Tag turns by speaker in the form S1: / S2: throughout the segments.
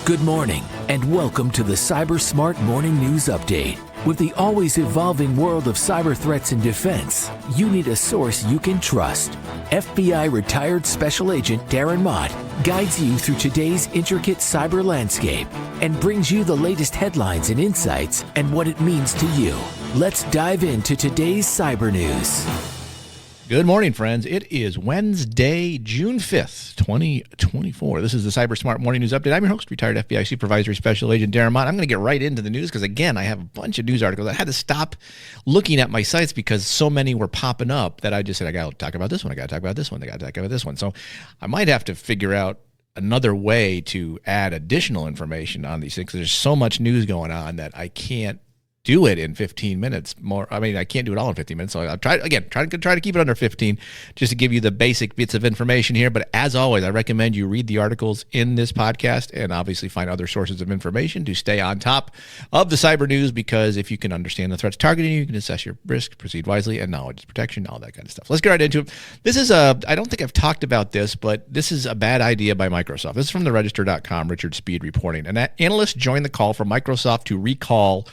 S1: Good morning, and welcome to the Cyber Smart Morning News Update. With the always evolving world of cyber threats and defense, you need a source you can trust. FBI retired Special Agent Darren Mott guides you through today's intricate cyber landscape and brings you the latest headlines and insights and what it means to you. Let's dive into today's cyber news.
S2: Good morning, friends. It is Wednesday, June 5th, 2024. This is the Cyber Smart Morning News Update. I'm your host, retired FBI Supervisory Special Agent Darren Mott. I'm going to get right into the news because, again, I have a bunch of news articles. I had to stop looking at my sites because so many were popping up that I just said, I got to talk about this one. I got to talk about this one. I got to talk about this one. So I might have to figure out another way to add additional information on these things. There's so much news going on that I can't do it in 15 minutes more. I mean, I can't do it all in 15 minutes. So I'll try to keep it under 15 just to give you the basic bits of information here. But as always, I recommend you read the articles in this podcast and obviously find other sources of information to stay on top of the cyber news, because if you can understand the threats targeting you, you can assess your risk, proceed wisely, and knowledge is protection, all that kind of stuff. Let's get right into it. This is I don't think I've talked about this, but this is a bad idea by Microsoft. This is from the Register.com, Richard Speed reporting. And that analyst joined the call for Microsoft to recall.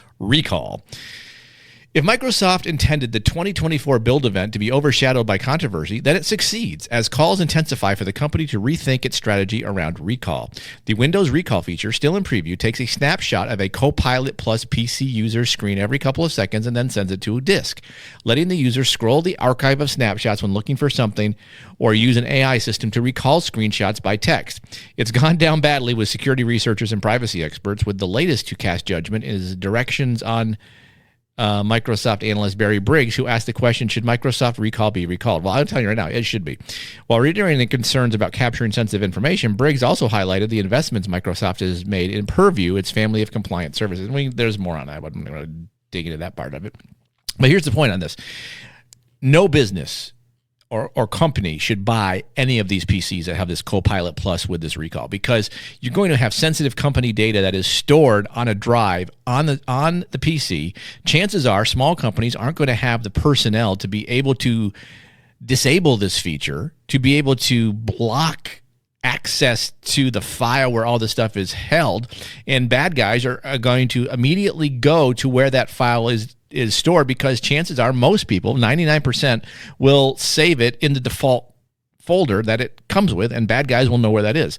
S2: If Microsoft intended the 2024 Build event to be overshadowed by controversy, then it succeeds, as calls intensify for the company to rethink its strategy around recall. The Windows Recall feature, still in preview, takes a snapshot of a Copilot Plus PC user screen every couple of seconds and then sends it to a disk, letting the user scroll the archive of snapshots when looking for something or use an AI system to recall screenshots by text. It's gone down badly with security researchers and privacy experts, with the latest to cast judgment is directions on Microsoft analyst Barry Briggs, who asked the question, should Microsoft Recall be recalled? Well, I'll tell you right now, it should be. While reiterating the concerns about capturing sensitive information, Briggs also highlighted the investments Microsoft has made in Purview, its family of compliance services. I mean, there's more on that, but I'm going to dig into that part of it. But here's the point on this. No business or company should buy any of these PCs that have this Copilot Plus with this recall, because you're going to have sensitive company data that is stored on a drive on the PC. Chances are small companies aren't going to have the personnel to be able to disable this feature, to be able to block access to the file where all this stuff is held, and bad guys are going to immediately go to where that file is stored, because chances are most people, 99%, will save it in the default folder that it comes with, and bad guys will know where that is.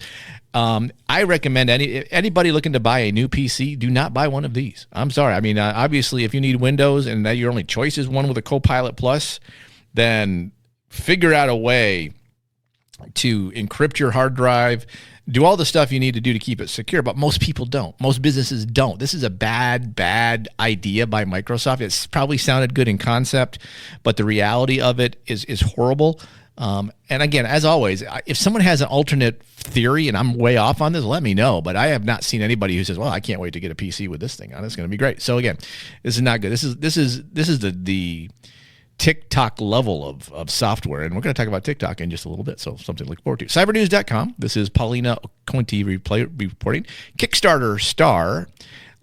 S2: I recommend anybody looking to buy a new PC, do not buy one of these. I'm sorry. I mean, obviously, if you need Windows and that your only choice is one with a Copilot Plus, then figure out a way to encrypt your hard drive, do all the stuff you need to do to keep it secure, but most people don't. Most businesses don't. This is a bad idea by Microsoft. It's probably sounded good in concept, but the reality of it is horrible. And again, as always, if someone has an alternate theory and I'm way off on this, let me know. But I have not seen anybody who says, well, I can't wait to get a PC with this thing on. It's going to be great. So again, this is not good. This is the TikTok level of software, and we're going to talk about TikTok in just a little bit, so something to look forward to. CyberNews.com, this is Paulina Conti reporting. Kickstarter star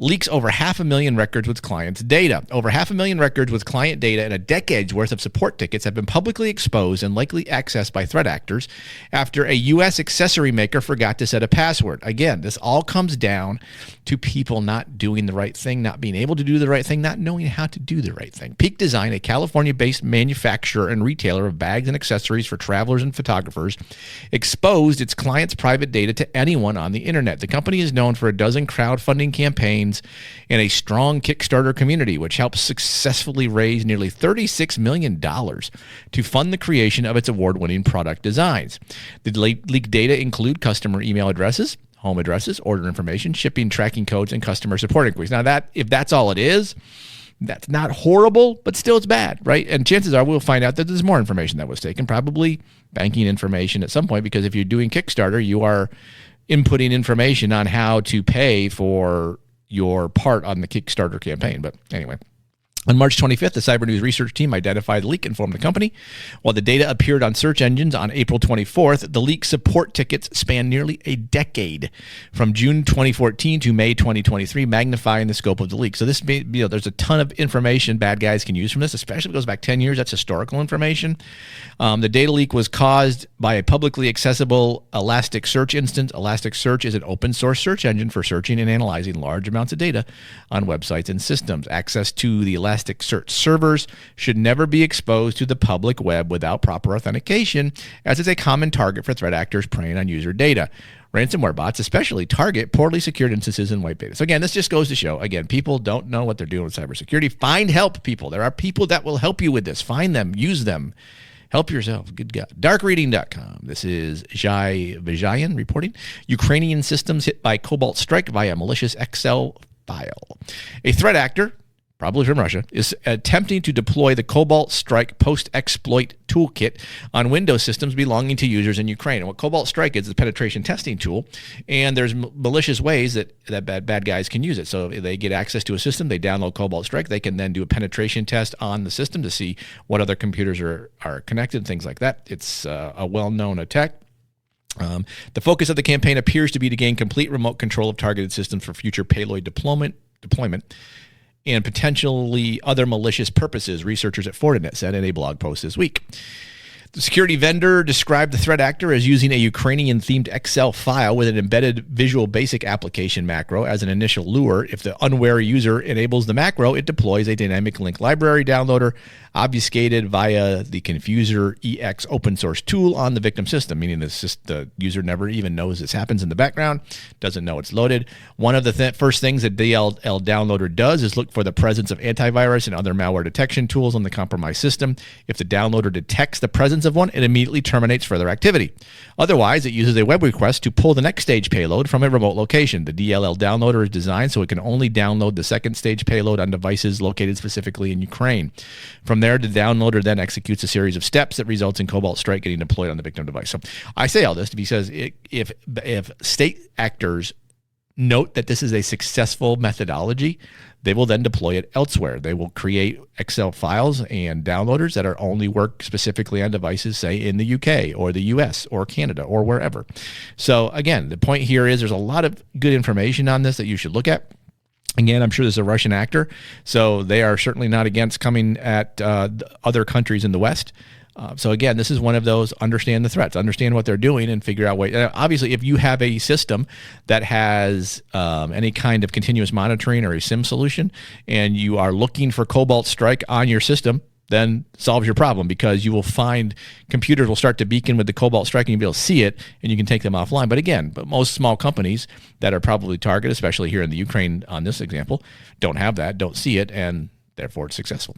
S2: leaks over 500,000 records with clients' data. Over 500,000 records with client data and a decade's worth of support tickets have been publicly exposed and likely accessed by threat actors after a U.S. accessory maker forgot to set a password. Again, this all comes down to people not doing the right thing, not being able to do the right thing, not knowing how to do the right thing. Peak Design, a California-based manufacturer and retailer of bags and accessories for travelers and photographers, exposed its clients' private data to anyone on the internet. The company is known for a dozen crowdfunding campaigns and a strong Kickstarter community, which helped successfully raise nearly $36 million to fund the creation of its award-winning product designs. The leaked data include customer email addresses, home addresses, order information, shipping tracking codes, and customer support inquiries. Now, if that's all it is, that's not horrible, but still it's bad, right? And chances are we'll find out that there's more information that was taken, probably banking information at some point, because if you're doing Kickstarter, you are inputting information on how to pay for your part on the Kickstarter campaign. But anyway, On March 25th, the Cyber News research team identified the leak and informed the company. While the data appeared on search engines on April 24th, the leak support tickets span nearly a decade, from June 2014 to May 2023, magnifying the scope of the leak. So this, there's a ton of information bad guys can use from this, especially if it goes back 10 years. That's historical information. The data leak was caused by a publicly accessible Elasticsearch instance. Elasticsearch is an open source search engine for searching and analyzing large amounts of data on websites and systems. Access to the Elasticsearch servers should never be exposed to the public web without proper authentication, as it's a common target for threat actors preying on user data. Ransomware bots especially target poorly secured instances and white data. So again, this just goes to show, again, people don't know what they're doing with cybersecurity. Find help, people. There are people that will help you with this. Find them, use them. Help yourself. Good God. Darkreading.com. This is Jai Vijayan reporting. Ukrainian systems hit by Cobalt Strike via malicious Excel file. A threat actor, probably from Russia, is attempting to deploy the Cobalt Strike post-exploit toolkit on Windows systems belonging to users in Ukraine. And what Cobalt Strike is a penetration testing tool, and there's malicious ways that bad guys can use it. So if they get access to a system, they download Cobalt Strike, they can then do a penetration test on the system to see what other computers are connected, things like that. It's a well-known attack. The focus of the campaign appears to be to gain complete remote control of targeted systems for future payload deployment, and potentially other malicious purposes, researchers at Fortinet said in a blog post this week. The security vendor described the threat actor as using a Ukrainian-themed Excel file with an embedded Visual Basic application macro as an initial lure. If the unwary user enables the macro, it deploys a dynamic link library downloader obfuscated via the Confuser EX open source tool on the victim system, meaning the user never even knows this happens in the background, doesn't know it's loaded. One of the first things that DLL downloader does is look for the presence of antivirus and other malware detection tools on the compromised system. If the downloader detects the presence of one, it immediately terminates further activity. Otherwise, it uses a web request to pull the next stage payload from a remote location. The DLL downloader is designed so it can only download the second stage payload on devices located specifically in Ukraine. From there, the downloader then executes a series of steps that results in Cobalt Strike getting deployed on the victim device. So I say all this because if state actors note that this is a successful methodology, they will then deploy it elsewhere. They will create Excel files and downloaders that are only work specifically on devices, say, in the UK or the US or Canada or wherever. So again, the point here is there's a lot of good information on this that you should look at. Again, I'm sure there's a Russian actor, so they are certainly not against coming at other countries in the West. So again, this is one of those, understand the threats, understand what they're doing, and figure out ways. Obviously, if you have a system that has any kind of continuous monitoring or a SIM solution, and you are looking for Cobalt Strike on your system, then solves your problem, because you will find computers will start to beacon with the Cobalt Strike and you'll be able to see it and you can take them offline. But again, most small companies that are probably targeted, especially here in the Ukraine on this example, don't have that, don't see it, and therefore it's successful.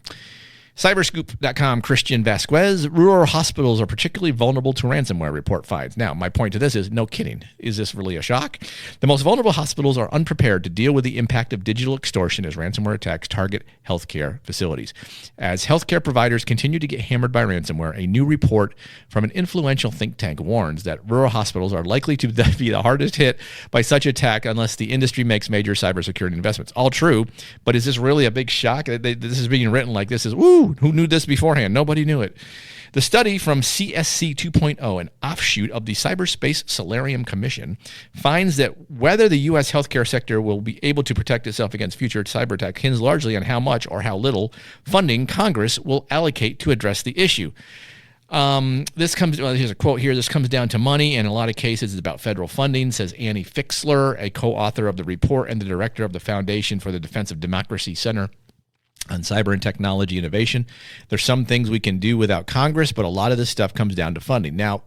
S2: Cyberscoop.com, Christian Vasquez. Rural hospitals are particularly vulnerable to ransomware, report finds. Now, my point to this is, no kidding. Is this really a shock? The most vulnerable hospitals are unprepared to deal with the impact of digital extortion as ransomware attacks target healthcare facilities. As healthcare providers continue to get hammered by ransomware, a new report from an influential think tank warns that rural hospitals are likely to be the hardest hit by such attack unless the industry makes major cybersecurity investments. All true, but is this really a big shock? This is being written like this is, woo, who knew this beforehand? Nobody knew it. The study from CSC 2.0, an offshoot of the Cyberspace Solarium Commission, finds that whether the U.S. healthcare sector will be able to protect itself against future cyber attacks hinges largely on how much or how little funding Congress will allocate to address the issue. Here's a quote here. This comes down to money. In a lot of cases, it's about federal funding, says Annie Fixler, a co-author of the report and the director of the Foundation for the Defense of Democracy Center on Cyber and Technology Innovation. There's some things we can do without Congress, but a lot of this stuff comes down to funding. Now,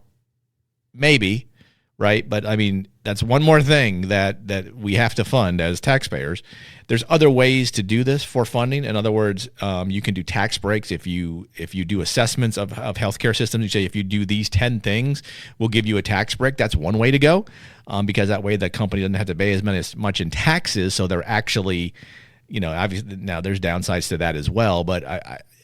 S2: maybe, right? But I mean, that's one more thing that we have to fund as taxpayers. There's other ways to do this for funding. In other words, you can do tax breaks if you do assessments of healthcare systems. You say, if you do these 10 things, we'll give you a tax break. That's one way to go, because that way the company doesn't have to pay as much in taxes. So they're actually, obviously now there's downsides to that as well, but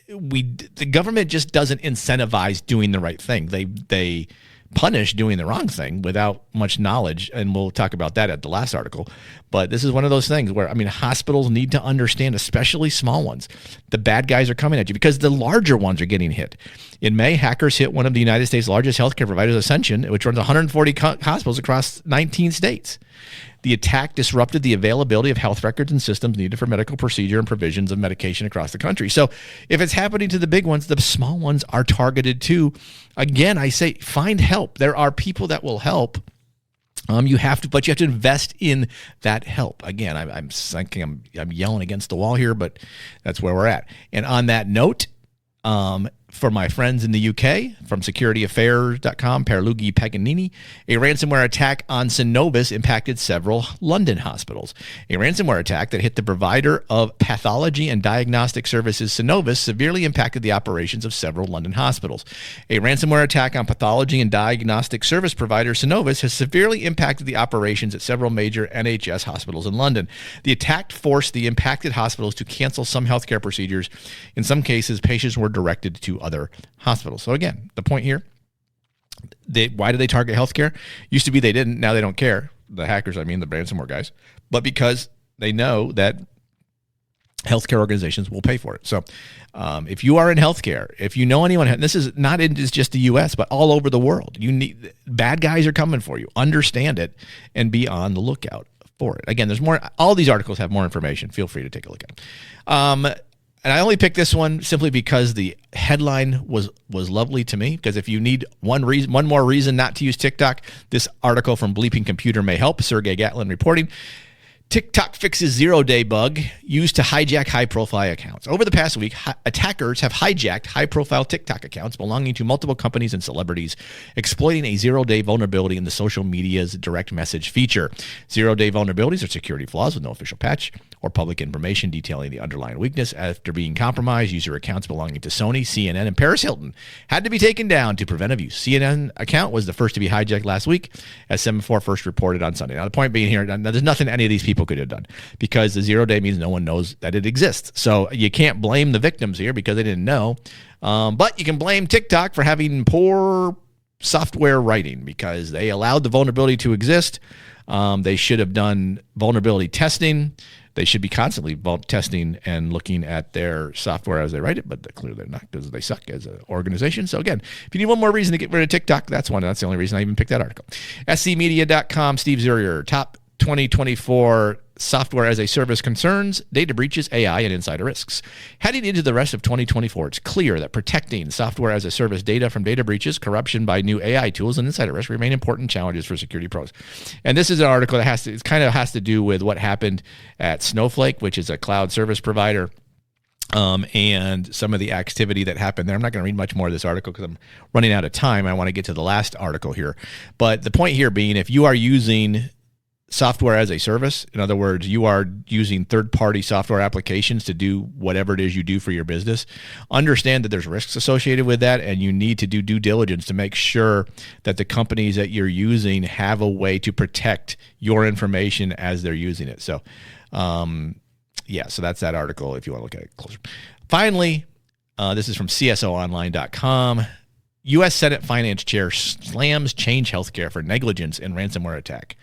S2: the government just doesn't incentivize doing the right thing. They punish doing the wrong thing without much knowledge. And we'll talk about that at the last article. But this is one of those things where, hospitals need to understand, especially small ones, the bad guys are coming at you because the larger ones are getting hit. In May, hackers hit one of the United States' largest healthcare providers, Ascension, which runs 140 hospitals across 19 states. The attack disrupted the availability of health records and systems needed for medical procedure and provisions of medication across the country. So if it's happening to the big ones, the small ones are targeted too. Again, I say find help. There are people that will help. You have to invest in that help. Again, I'm thinking I'm yelling against the wall here, but that's where we're at. And on that note, for my friends in the UK, from securityaffairs.com, Pierluigi Paganini, a ransomware attack on Synovus impacted several London hospitals. A ransomware attack that hit the provider of pathology and diagnostic services Synovus severely impacted the operations of several London hospitals. A ransomware attack on pathology and diagnostic service provider Synovus has severely impacted the operations at several major NHS hospitals in London. The attack forced the impacted hospitals to cancel some healthcare procedures. In some cases, patients were directed to other hospitals. So again, the point here, why do they target healthcare? Used to be they didn't, now they don't care. The hackers, the ransomware guys. But because they know that healthcare organizations will pay for it. So if you are in healthcare, if you know anyone, and this is not in just the US, but all over the world, bad guys are coming for you. Understand it and be on the lookout for it. Again, there's more. All these articles have more information. Feel free to take a look at them. And I only picked this one simply because the headline was lovely to me. Because if you need one more reason not to use TikTok, this article from Bleeping Computer may help. Sergey Gatlin reporting. TikTok fixes zero-day bug used to hijack high-profile accounts. Over the past week, attackers have hijacked high-profile TikTok accounts belonging to multiple companies and celebrities, exploiting a zero-day vulnerability in the social media's direct message feature. Zero-day vulnerabilities are security flaws with no official patch or public information detailing the underlying weakness. After being compromised, user accounts belonging to Sony, CNN, and Paris Hilton had to be taken down to prevent abuse. CNN account was the first to be hijacked last week, as Semaphore first reported on Sunday. Now, the point being here, there's nothing any of these people could have done because the 0 day means no one knows that it exists. So you can't blame the victims here because they didn't know. But you can blame TikTok for having poor software writing because they allowed the vulnerability to exist. They should have done vulnerability testing. They should be constantly testing and looking at their software as they write it, but clearly they're not because they suck as an organization. So again, if you need one more reason to get rid of TikTok, that's one. That's the only reason I even picked that article. scmedia.com, Steve Zurier, top 2024 software as a service concerns, data breaches, AI, and insider risks. Heading into the rest of 2024, it's clear that protecting software as a service data from data breaches, corruption by new AI tools, and insider risks remain important challenges for security pros. And this is an article that has to do with what happened at Snowflake, which is a cloud service provider. And some of the activity that happened there. I'm not going to read much more of this article because I'm running out of time. I want to get to the last article here. But the point here being, if you are using software as a service, in other words, you are using third-party software applications to do whatever it is you do for your business, understand that there's risks associated with that, and you need to do due diligence to make sure that the companies that you're using have a way to protect your information as they're using it. So, so that's that article if you want to look at it closer. Finally, this is from CSOonline.com. U.S. Senate Finance Chair slams Change Healthcare for negligence in ransomware attack.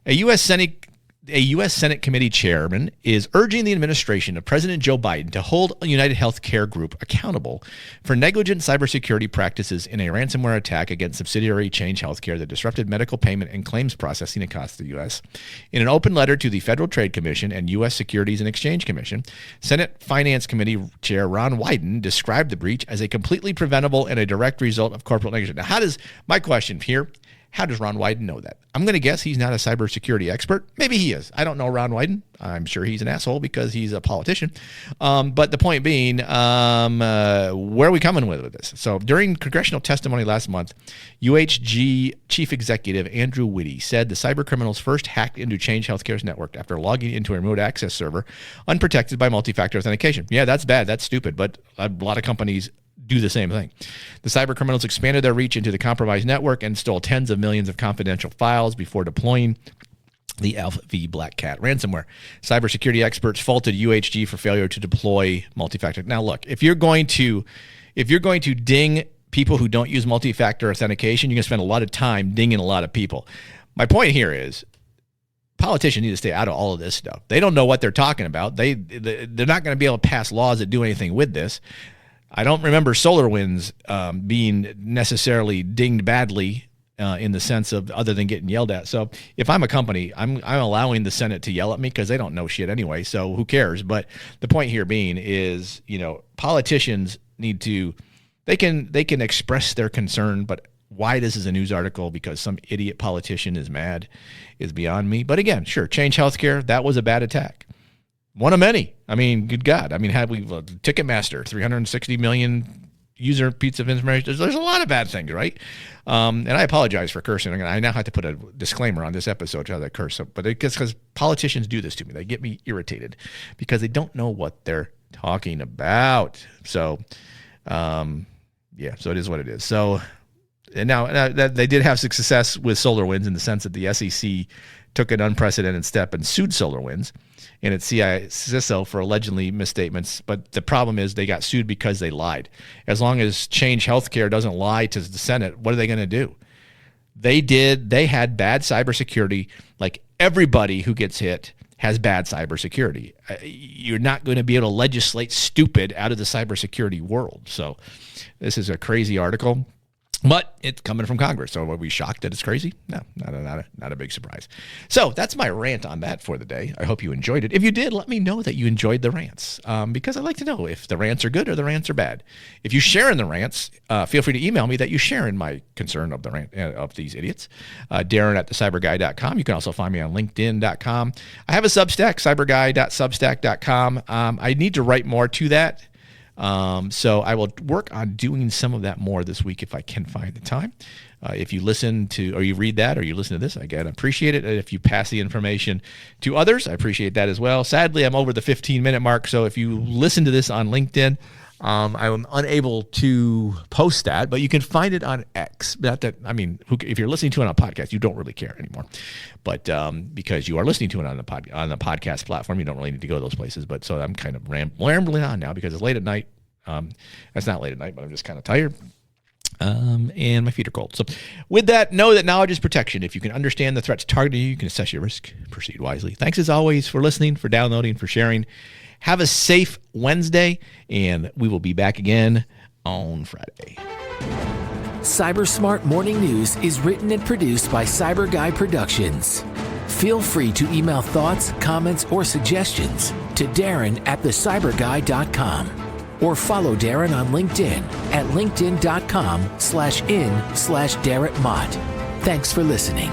S2: A U.S. Senate committee chairman is urging the administration of President Joe Biden to hold United Healthcare Group accountable for negligent cybersecurity practices in a ransomware attack against subsidiary Change Healthcare that disrupted medical payment and claims processing across the U.S. In an open letter to the Federal Trade Commission and U.S. Securities and Exchange Commission, Senate Finance Committee Chair Ron Wyden described the breach as a completely preventable and a direct result of corporate negligence. Now, my question here, how does Ron Wyden know that? I'm going to guess he's not a cybersecurity expert. Maybe he is. I don't know Ron Wyden. I'm sure he's an asshole because he's a politician. But the point being, where are we coming with this? So during congressional testimony last month, UHG Chief Executive Andrew Whitty said the cyber criminals first hacked into Change Healthcare's network after logging into a remote access server unprotected by multi-factor authentication. Yeah, that's bad. That's stupid. But a lot of companies do the same thing. The cyber criminals expanded their reach into the compromised network and stole tens of millions of confidential files before deploying the Alpha V Black Cat ransomware. Cybersecurity experts faulted UHG for failure to deploy multi-factor. Now, look, if you're going to ding people who don't use multi-factor authentication, you're going to spend a lot of time dinging a lot of people. My point here is politicians need to stay out of all of this stuff. They don't know what they're talking about. They're not going to be able to pass laws that do anything with this. I don't remember SolarWinds being necessarily dinged badly in the sense of other than getting yelled at. So if I'm a company, I'm allowing the Senate to yell at me because they don't know shit anyway. So who cares? But the point here being is, politicians need to, they can express their concern, but why this is a news article because some idiot politician is mad is beyond me. But again, sure, Change Healthcare, that was a bad attack. One of many. I mean, good God. I mean, had we Ticketmaster, 360 million user piece of information. There's a lot of bad things, right? And I apologize for cursing. I now have to put a disclaimer on this episode to how I curse. But it's because politicians do this to me. They get me irritated because they don't know what they're talking about. So, so it is what it is. So, and now that they did have success with SolarWinds in the sense that the SEC took an unprecedented step and sued SolarWinds and its CISO for allegedly misstatements. But the problem is they got sued because they lied. As long as Change Healthcare doesn't lie to the Senate, what are they going to do? They had bad cybersecurity. Like everybody who gets hit has bad cybersecurity. You're not going to be able to legislate stupid out of the cybersecurity world. So this is a crazy article. But it's coming from Congress, so are we shocked that it's crazy? No, not a big surprise. So that's my rant on that for the day. I hope you enjoyed it. If you did, let me know that you enjoyed the rants, because I like to know if the rants are good or the rants are bad. If you share in the rants, feel free to email me that you share in my concern of the rant of these idiots. Darren at thecyberguy.com. You can also find me on LinkedIn.com. I have a Substack, cyberguy.substack.com. I need to write more to that. So I will work on doing some of that more this week if I can find the time. If you listen to, or you read that, or you listen to this, again, I appreciate it. If you pass the information to others, I appreciate that as well. Sadly, I'm over the 15-minute mark. So if you listen to this on LinkedIn, I'm unable to post that, but you can find it on X. Not that, I mean, if you're listening to it on a podcast, you don't really care anymore. But because you are listening to it on the podcast platform, you don't really need to go to those places. But so I'm kind of rambling on now because it's late at night. It's not late at night, but I'm just kind of tired. And my feet are cold. So with that, know that knowledge is protection. If you can understand the threats targeting you, you can assess your risk, proceed wisely. Thanks as always for listening, for downloading, for sharing. Have a safe Wednesday, and we will be back again on Friday.
S1: Cyber Smart Morning News is written and produced by Cyber Guy Productions. Feel free to email thoughts, comments, or suggestions to Darren at thecyberguy.com or follow Darren on LinkedIn at linkedin.com/in/DarrettMott. Thanks for listening.